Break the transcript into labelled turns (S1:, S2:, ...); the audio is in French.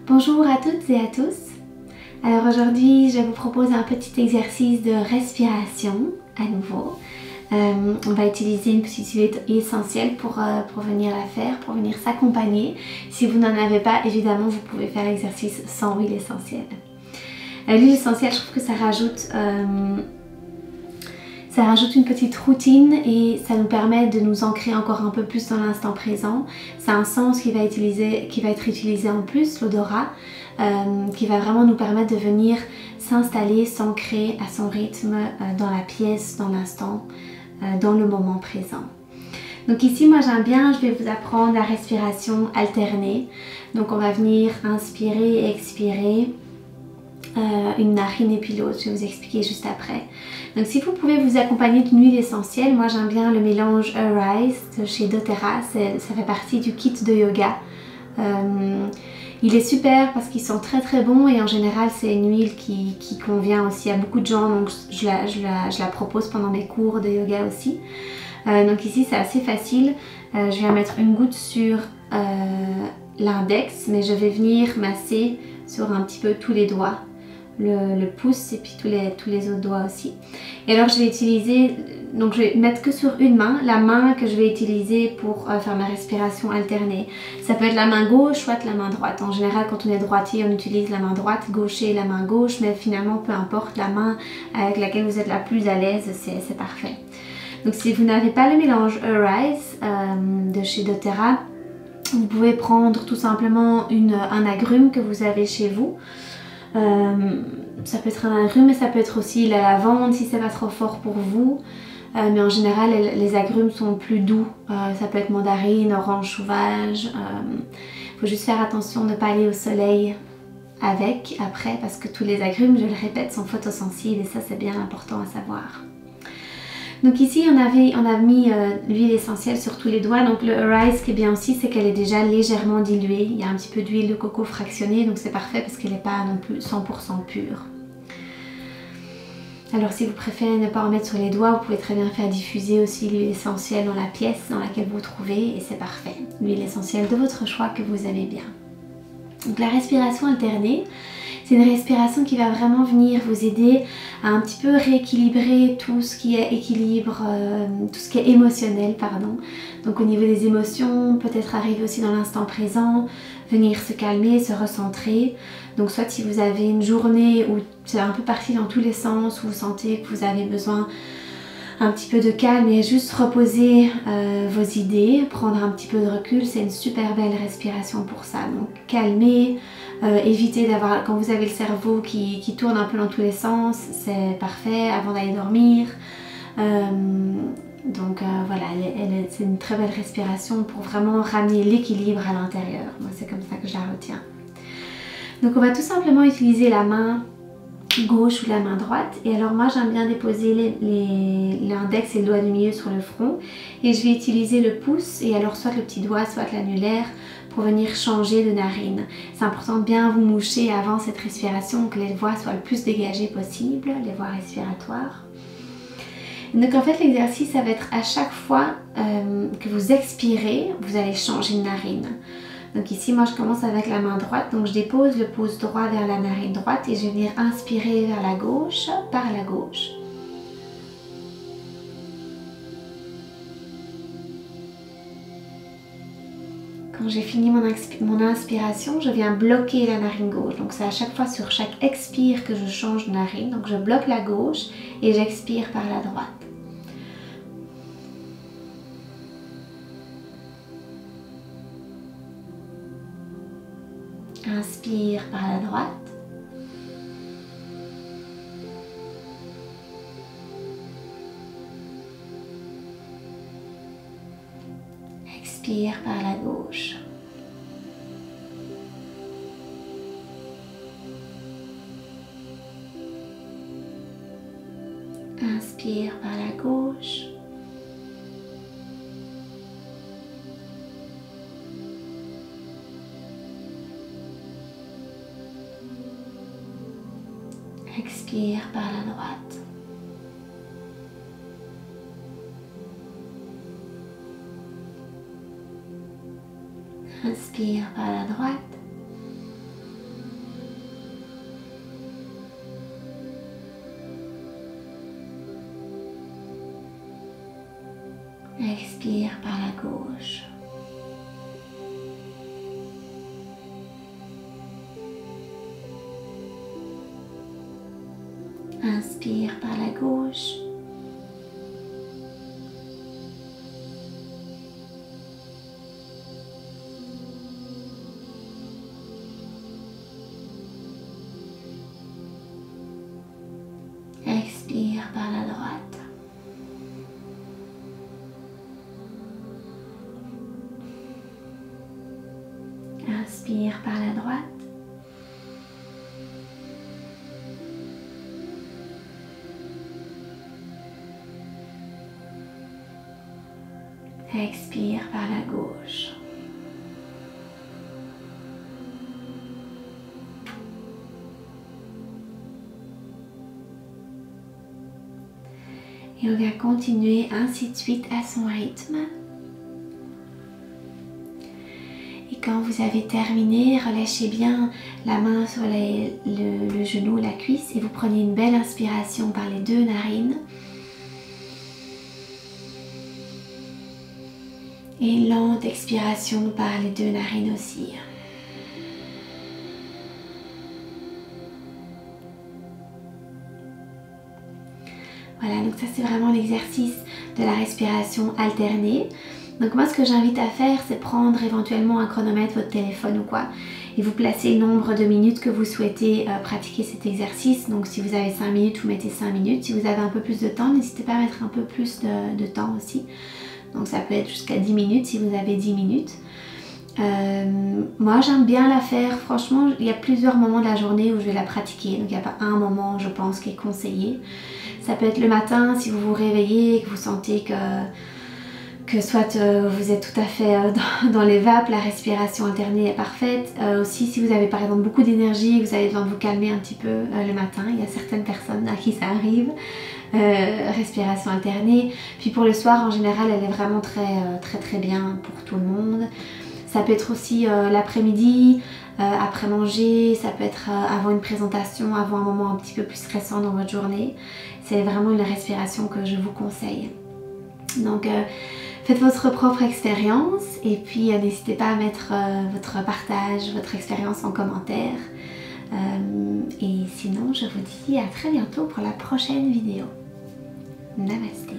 S1: Bonjour à toutes et à tous. Alors aujourd'hui, je vous propose un petit exercice de respiration à nouveau. On va utiliser une petite huile essentielle pour venir la faire, pour venir s'accompagner. Si vous n'en avez pas, évidemment, vous pouvez faire l'exercice sans huile essentielle. L'huile essentielle, je trouve que ça rajoute une petite routine et ça nous permet de nous ancrer encore un peu plus dans l'instant présent. C'est un sens qui va être utilisé en plus, l'odorat, qui va vraiment nous permettre de venir s'installer, s'ancrer à son rythme dans la pièce, dans l'instant, dans le moment présent. Donc ici, moi j'aime bien, je vais vous apprendre la respiration alternée. Donc on va venir inspirer et expirer. Une narine et puis l'autre, je vais vous expliquer juste après. Donc si vous pouvez vous accompagner d'une huile essentielle, moi j'aime bien le mélange Arise de chez doTERRA, ça fait partie du kit de yoga. Il est super parce qu'ils sont très très bons et en général c'est une huile qui convient aussi à beaucoup de gens, donc je la propose pendant mes cours de yoga aussi. Donc ici c'est assez facile, je viens mettre une goutte sur l'index, mais je vais venir masser sur un petit peu tous les doigts. Le pouce et puis tous les autres doigts aussi. Et alors je vais utiliser, donc je vais mettre que sur une main, la main que je vais utiliser pour faire ma respiration alternée. Ça peut être la main gauche, soit la main droite. En général quand on est droitier on utilise la main droite, gaucher la main gauche, mais finalement peu importe la main avec laquelle vous êtes la plus à l'aise, c'est parfait. Donc si vous n'avez pas le mélange Arise de chez doTERRA, vous pouvez prendre tout simplement un agrume que vous avez chez vous. Ça peut être un agrume mais ça peut être aussi la lavande si c'est pas trop fort pour vous, mais en général les agrumes sont plus doux, ça peut être mandarine, orange sauvage. Faut juste faire attention de ne pas aller au soleil avec après parce que tous les agrumes, je le répète, sont photosensibles et ça c'est bien important à savoir. Donc ici on a mis l'huile essentielle sur tous les doigts. Donc le Arise, ce qui est bien aussi, c'est qu'elle est déjà légèrement diluée. Il y a un petit peu d'huile de coco fractionnée, donc c'est parfait parce qu'elle n'est pas non plus 100% pure. Alors si vous préférez ne pas en mettre sur les doigts, vous pouvez très bien faire diffuser aussi l'huile essentielle dans la pièce dans laquelle vous vous trouvez et c'est parfait. L'huile essentielle de votre choix que vous aimez bien. Donc la respiration alternée, c'est une respiration qui va vraiment venir vous aider à un petit peu rééquilibrer tout ce qui est équilibre, tout ce qui est émotionnel, pardon. Donc au niveau des émotions, peut-être arriver aussi dans l'instant présent, venir se calmer, se recentrer. Donc soit si vous avez une journée où c'est un peu parti dans tous les sens, où vous sentez que vous avez besoin un petit peu de calme et juste reposer vos idées, prendre un petit peu de recul, c'est une super belle respiration pour ça. Donc calmer, éviter d'avoir, quand vous avez le cerveau qui tourne un peu dans tous les sens, c'est parfait avant d'aller dormir. Donc voilà, c'est une très belle respiration pour vraiment ramener l'équilibre à l'intérieur. Moi c'est comme ça que je la retiens. Donc on va tout simplement utiliser la main gauche ou la main droite et alors moi j'aime bien déposer l'index et le doigt du milieu sur le front et je vais utiliser le pouce et alors soit le petit doigt soit l'annulaire pour venir changer de narine. C'est important de bien vous moucher avant cette respiration, que les voies soient le plus dégagées possible, les voies respiratoires. Donc en fait l'exercice ça va être à chaque fois que vous expirez, vous allez changer de narine. Donc ici moi je commence avec la main droite, donc je dépose le pouce droit vers la narine droite et je vais venir inspirer vers la gauche, par la gauche. Quand j'ai fini mon inspiration, je viens bloquer la narine gauche. Donc c'est à chaque fois sur chaque expire que je change de narine. Donc je bloque la gauche et j'expire par la droite. Inspire par la droite. Expire par la gauche. Inspire par la gauche. Expire par la droite. Inspire par la droite. Expire par la gauche. Inspire par la gauche. Expire par la droite. Inspire par la droite. Expire par la gauche. Et on va continuer ainsi de suite à son rythme. Et quand vous avez terminé, relâchez bien la main sur le genou, la cuisse et vous prenez une belle inspiration par les deux narines. Et une lente expiration par les deux narines aussi. Voilà, donc ça c'est vraiment l'exercice de la respiration alternée. Donc moi ce que j'invite à faire, c'est prendre éventuellement un chronomètre, votre téléphone ou quoi, et vous placez le nombre de minutes que vous souhaitez pratiquer cet exercice. Donc si vous avez 5 minutes, vous mettez 5 minutes. Si vous avez un peu plus de temps, n'hésitez pas à mettre un peu plus de temps aussi. Donc ça peut être jusqu'à 10 minutes si vous avez 10 minutes. Moi j'aime bien la faire, franchement il y a plusieurs moments de la journée où je vais la pratiquer, donc il n'y a pas un moment je pense qui est conseillé. Ça peut être le matin si vous vous réveillez et que vous sentez que soit vous êtes tout à fait dans les vapes, la respiration alternée est parfaite. Aussi si vous avez par exemple beaucoup d'énergie, vous avez besoin de vous calmer un petit peu le matin, il y a certaines personnes à qui ça arrive. Respiration alternée. Puis pour le soir en général elle est vraiment très bien pour tout le monde. Ça peut être aussi l'après-midi, après manger, ça peut être avant une présentation, avant un moment un petit peu plus stressant dans votre journée. C'est vraiment une respiration que je vous conseille. Donc faites votre propre expérience et puis n'hésitez pas à mettre votre partage, votre expérience en commentaire. Et sinon je vous dis à très bientôt pour la prochaine vidéo. Namasté.